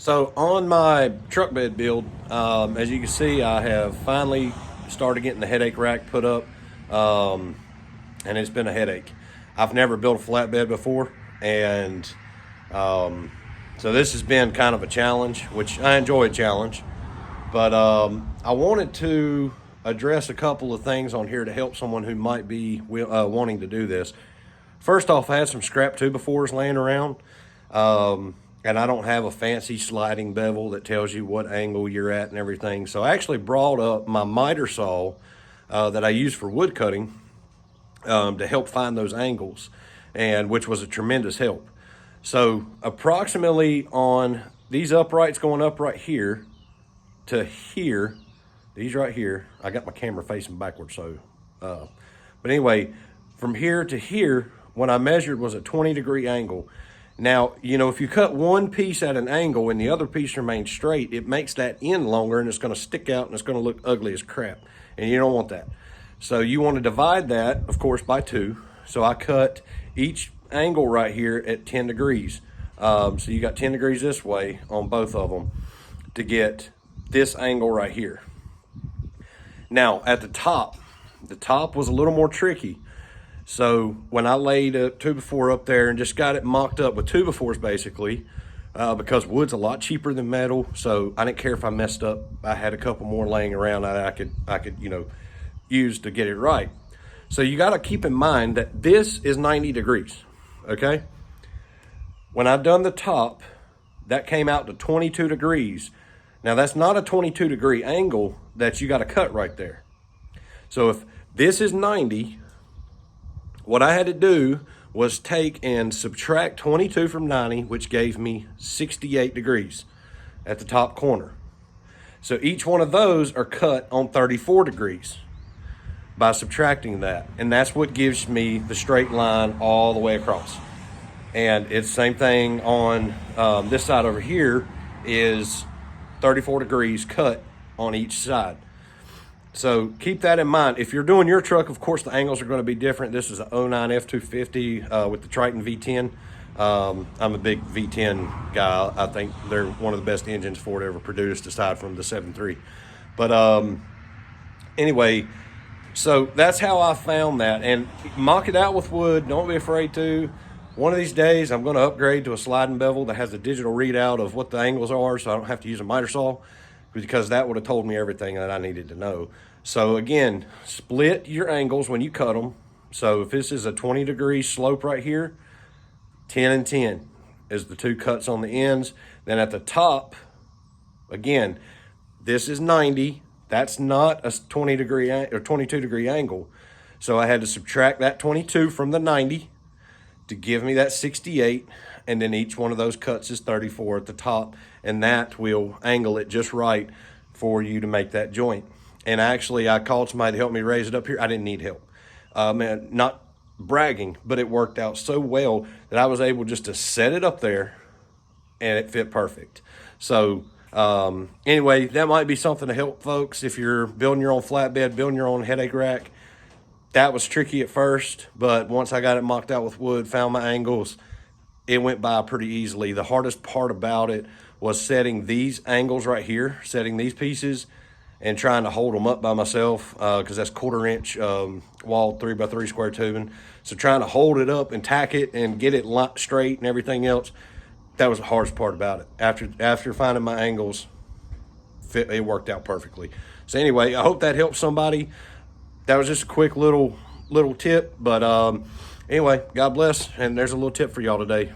So on my truck bed build, as you can see, I have finally started getting the headache rack put up, and it's been a headache. I've never built a flatbed before, and so this has been kind of a challenge, which I enjoy a challenge. But I wanted to address a couple of things on here to help someone who might be wanting to do this. First off, I had some scrap 2x4s laying around. And I don't have a fancy sliding bevel that tells you what angle you're at and everything. So I actually brought up my miter saw that I use for wood cutting to help find those angles, and which was a tremendous help. So approximately on these uprights going up right here to here, these right here, I got my camera facing backwards, so, but anyway, from here to here, when I measured was a 20-degree angle. Now, you know, if you cut one piece at an angle and the other piece remains straight, it makes that end longer and it's going to stick out and it's going to look ugly as crap. And you don't want that. So you want to divide that, of course, by 2. So I cut each angle right here at 10 degrees. So you got 10 degrees this way on both of them to get this angle right here. Now, at the top was a little more tricky. So when I laid a 2x4 up there and just got it mocked up with 2x4s basically, because wood's a lot cheaper than metal, so I didn't care if I messed up. I had a couple more laying around that I could use to get it right. So you got to keep in mind that this is 90 degrees, okay? When I've done the top, that came out to 22 degrees. Now that's not a 22 degree angle that you got to cut right there. So if this is 90, what I had to do was take and subtract 22 from 90, which gave me 68 degrees at the top corner. So each one of those are cut on 34 degrees by subtracting that. And that's what gives me the straight line all the way across. And it's the same thing on this side over here is 34 degrees cut on each side. So keep that in mind. If you're doing your truck, of course, the angles are going to be different. This is an 09 F250 with the Triton V10. I'm a big V10 guy. I think they're one of the best engines Ford ever produced, aside from the 7.3. But anyway, so that's how I found that. And mock it out with wood. Don't be afraid to. One of these days, I'm going to upgrade to a sliding bevel that has a digital readout of what the angles are, so I don't have to use a miter saw, because that would have told me everything that I needed to know. So again, split your angles when you cut them. So if this is a 20-degree slope right here, 10 and 10 is the 2 cuts on the ends. Then at the top, again, this is 90. That's not a 20-degree or 22-degree angle. So I had to subtract that 22 from the 90 to give me that 68. And then each one of those cuts is 34 at the top, and that will angle it just right for you to make that joint. And actually, I called somebody to help me raise it up here. I didn't need help. Man, not bragging, but it worked out so well that I was able just to set it up there, and it fit perfect. So anyway, that might be something to help folks if you're building your own flatbed, building your own headache rack. That was tricky at first, but once I got it mocked out with wood, found my angles, it went by pretty easily. The hardest part about it was setting these angles right here, setting these pieces, and trying to hold them up by myself, because that's 1/4 inch wall 3x3 square tubing. So trying to hold it up and tack it and get it straight and everything else, that was the hardest part about it. After finding my angles, it worked out perfectly. So anyway, I hope that helps somebody. That was just a quick little tip, but anyway, God bless, and there's a little tip for y'all today.